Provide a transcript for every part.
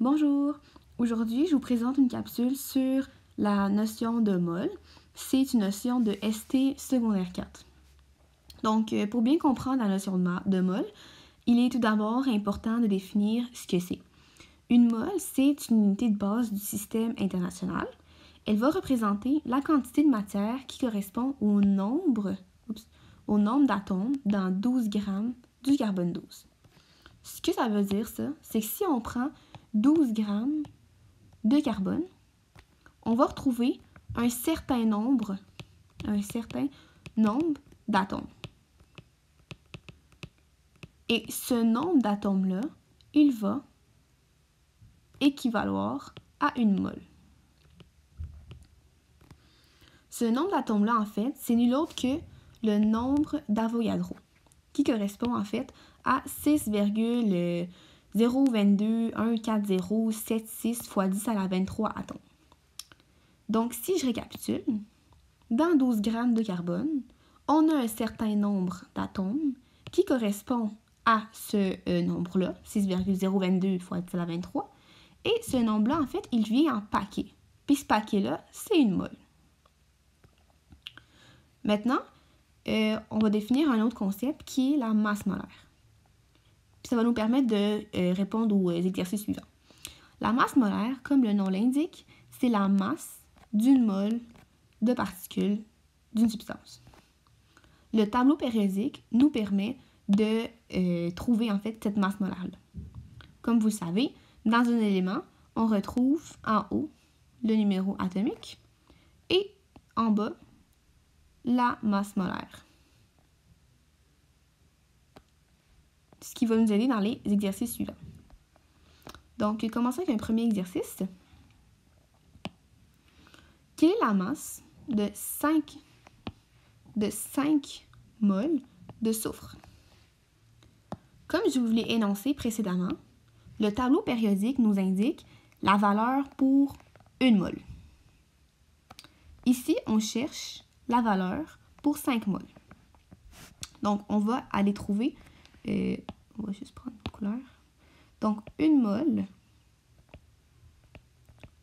Bonjour! Aujourd'hui, je vous présente une capsule sur la notion de mol. C'est une notion de ST secondaire 4. Donc, pour bien comprendre la notion de mol, il est tout d'abord important de définir ce que c'est. Une mol, c'est une unité de base du système international. Elle va représenter la quantité de matière qui correspond au nombre d'atomes dans 12 grammes du carbone 12. Ce que ça veut dire, c'est que si on prend 12 grammes de carbone, on va retrouver un certain nombre d'atomes. Et ce nombre d'atomes-là, il va équivaloir à une mole. Ce nombre d'atomes-là, en fait, c'est nul autre que le nombre d'Avogadro, qui correspond en fait à 6,02214076 fois 10 à la 23 atomes. Donc, si je récapitule, dans 12 grammes de carbone, on a un certain nombre d'atomes qui correspond à ce nombre-là, 6,022 fois 10 à la 23. Et ce nombre-là, en fait, il vient en paquets. Puis ce paquet-là, c'est une mole. Maintenant, on va définir un autre concept qui est la masse molaire. Puis ça va nous permettre de répondre aux exercices suivants. La masse molaire, comme le nom l'indique, c'est la masse d'une mole de particules d'une substance. Le tableau périodique nous permet de trouver en fait cette masse molaire-là. Comme vous le savez, dans un élément, on retrouve en haut le numéro atomique et en bas la masse molaire. Ce qui va nous aider dans les exercices suivants. Donc, commençons avec un premier exercice. Quelle est la masse de 5 moles de soufre? Comme je vous l'ai énoncé précédemment, le tableau périodique nous indique la valeur pour une mole. Ici, on cherche la valeur pour 5 moles. Donc, on va aller trouver, on va juste prendre une couleur. Donc, une mole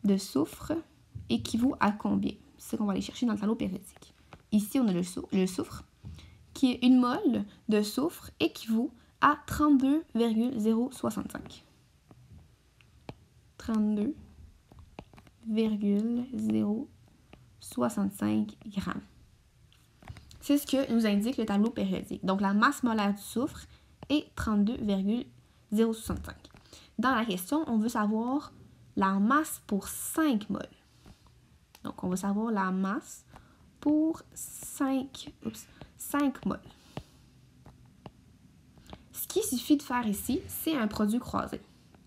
de soufre équivaut à combien? C'est ce qu'on va aller chercher dans le tableau périodique. Ici, on a le soufre, qui est une mole de soufre équivaut à 32,065. 32,065 grammes. C'est ce que nous indique le tableau périodique. Donc, la masse molaire du soufre est 32,065. Dans la question, on veut savoir la masse pour 5 moles. Donc, on va savoir la masse pour 5 moles. Ce qu'il suffit de faire ici, c'est un produit croisé.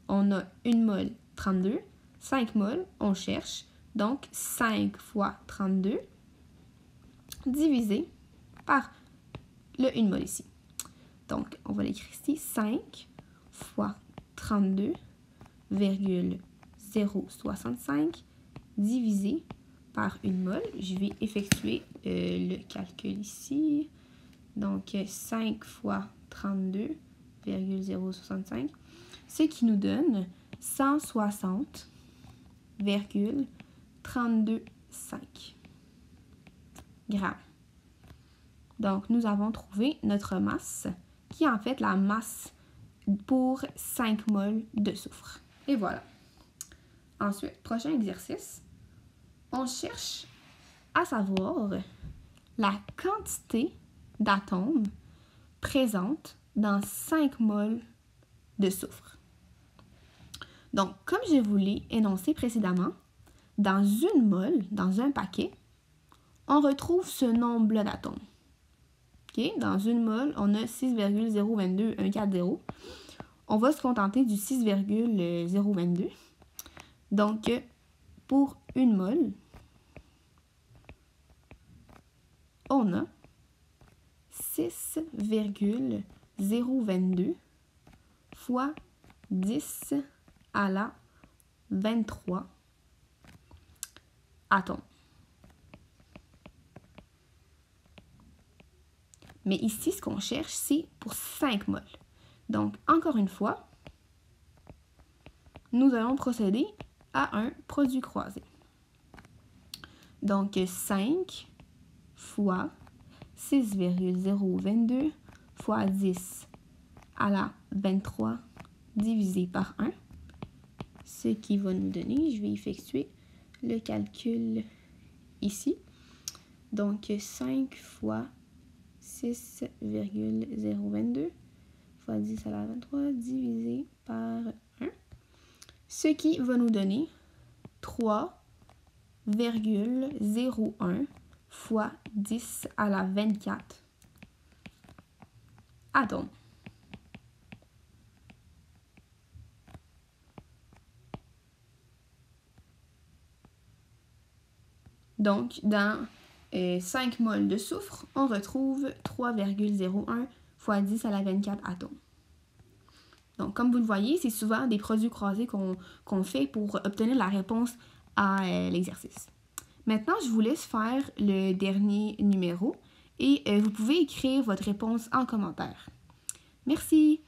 On a une mole 32, 5 moles, on cherche. Donc, 5 fois 32 divisé par le 1 mole ici. Donc, on va l'écrire ici, 5 fois 32,065 divisé par 1 mole. Je vais effectuer le calcul ici. Donc, 5 fois 32,065, ce qui nous donne 160,325 grammes. Donc, nous avons trouvé notre masse, qui est en fait la masse pour 5 moles de soufre. Et voilà. Ensuite, prochain exercice, on cherche à savoir la quantité d'atomes présentes dans 5 moles de soufre. Donc, comme je vous l'ai énoncé précédemment, dans une mole, dans un paquet, on retrouve ce nombre-là d'atomes. Okay? Dans une mole, on a 6,022140. On va se contenter du 6,022. Donc, pour une mole, on a 6,022 fois 10 à la 23 atomes. Mais ici, ce qu'on cherche, c'est pour 5 moles. Donc, encore une fois, nous allons procéder à un produit croisé. Donc, 5 fois 6,022 fois 10 à la 23 divisé par 1, ce qui va nous donner, je vais effectuer le calcul ici. Donc, 5 fois 6,022 fois 10 à la 23 divisé par 1, ce qui va nous donner 3,01 fois 10 à la 24 atomes. Donc, dans 5 moles de soufre, on retrouve 3,01 fois 10 à la 24 atomes. Donc, comme vous le voyez, c'est souvent des produits croisés qu'on fait pour obtenir la réponse à l'exercice. Maintenant, je vous laisse faire le dernier numéro et vous pouvez écrire votre réponse en commentaire. Merci!